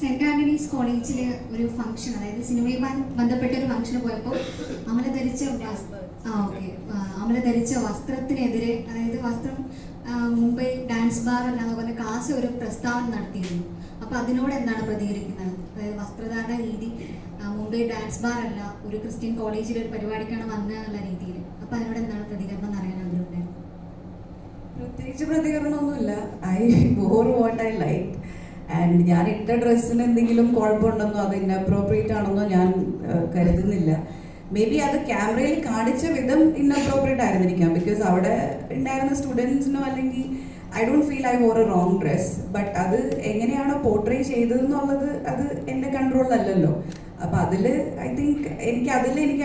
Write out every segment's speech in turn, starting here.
Saint Antony's കോളേജിൽ ഒരു function, അതായത് സിനിമയുമായി ബന്ധപ്പെട്ട ഒരു ഫംഗ്ഷന് പോയപ്പോൾ അമല ധരിച്ച വസ്ത്രത്തിനെതിരെ, അതായത് വസ്ത്രം മുംബൈ ഡാൻസ് ബാർ എന്നാണ് പറഞ്ഞ കാസ് ഒരു പ്രസ്താവന നടത്തിയിരുന്നു. അപ്പോൾ അതിനോട് എന്താണ് പ്രതികരിക്കുന്നത്? അതായത് വസ്ത്രധാരണ രീതി മുംബൈ ഡാൻസ് ബാർ അല്ല, ഒരു ക്രിസ്ത്യൻ കോളേജിൽ ഒരു പരിപാടിക്കാണ് വന്നതെന്നുള്ള രീതിയിൽ. അപ്പോൾ അതിനോട് എന്താണ് പ്രതികരണം എന്ന് അറിയാൻ ആഗ്രഹമുണ്ടായിരുന്നു. പ്രത്യേകിച്ച് പ്രതികരണമൊന്നുമില്ല. I wore what I like and ഞാൻ ഇട്ട ഡ്രസ്സിന് എന്തെങ്കിലും കുഴപ്പമുണ്ടെന്നോ അത് ഇൻഅപ്രോപ്രിയേറ്റ് ആണെന്നോ ഞാൻ കരുതുന്നില്ല. മേ ബി അത് ക്യാമറയിൽ കാണിച്ച വിധം ഇൻഅപ്രോപ്രിയേറ്റ് ആയിരുന്നിരിക്കാം, ബിക്കോസ് അവിടെ ഉണ്ടായിരുന്ന സ്റ്റുഡൻസിനോ അല്ലെങ്കിൽ I don't feel I wore a wrong dress. But അത് എങ്ങനെയാണോ പോർട്രേ ചെയ്തതെന്നുള്ളത് അത് എൻ്റെ കൺട്രോളിലല്ലല്ലോ. അപ്പോൾ അതിൽ ഐ തിങ്ക് എനിക്ക്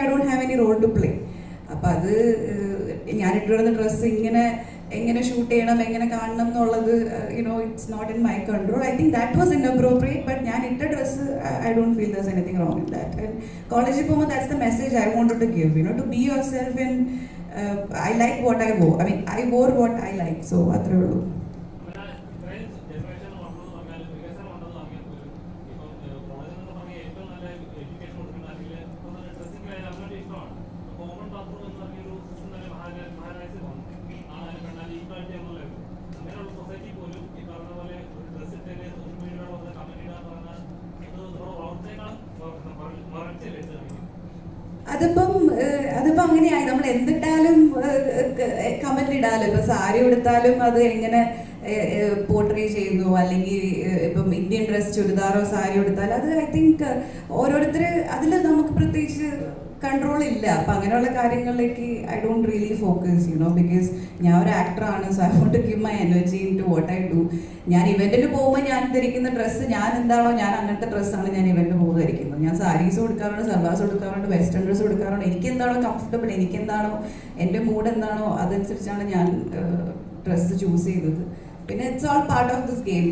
I don't have any role to play. അപ്പോൾ അത് ഞാൻ ഇട്ടിരുന്ന ഡ്രസ്സ് എങ്ങനെ ഷൂട്ട് ചെയ്യണം, എങ്ങനെ കാണണം എന്നുള്ളത് it's not in my control. I think that was inappropriate. But ഞാൻ ഇട്ട dress I don't feel there is anything wrong in that. And കോളേജിൽ പോകുമ്പോൾ that's the message I wanted to give, to be yourself. And I like what I wore. I wore what I like. So അത്രേ ഉള്ളൂ. അതിപ്പം അങ്ങനെയായി. നമ്മൾ എന്തിട്ടാലും comment ഇടാലോ. ഇപ്പൊ സാരി ഉടുത്താലും അത് എങ്ങനെ പോർട്രേ ചെയ്യുന്നു, അല്ലെങ്കിൽ ഇപ്പം ഇന്ത്യൻ ഡ്രസ് ചുരിദാറോ സാരി ഉടുത്താലും അത് ഐ തിങ്ക് ഓരോരുത്തർ അതിൽ നമുക്ക് പ്രത്യേകിച്ച് കൺട്രോൾ ഇല്ല. അപ്പം അങ്ങനെയുള്ള കാര്യങ്ങളിലേക്ക് I don't really focus because ഞാൻ ഒരു ആക്ടറാണ്. So I want to give my energy into what I do. ഞാൻ ഇവന്റിന് പോകുമ്പോൾ ഞാൻ ധരിക്കുന്ന ഡ്രസ്സ് ഞാൻ അങ്ങനത്തെ ഡ്രസ്സാണ് ഞാൻ ഇവന്റിന് പോകുമ്പോൾ ധരിക്കുന്നത്. ഞാൻ സാരീസ് കൊടുക്കാറുണ്ട്, സൽവാസ് കൊടുക്കാറുണ്ട്, വെസ്റ്റേൺ ഡ്രസ്സ് കൊടുക്കാറുണ്ട്. എനിക്കെന്താണോ കംഫർട്ടബിൾ, എനിക്കെന്താണോ എൻ്റെ മൂഡ് എന്താണോ അതനുസരിച്ചാണ് ഞാൻ ഡ്രസ്സ് ചൂസ് ചെയ്തത്. പിന്നെ it's all part of this game.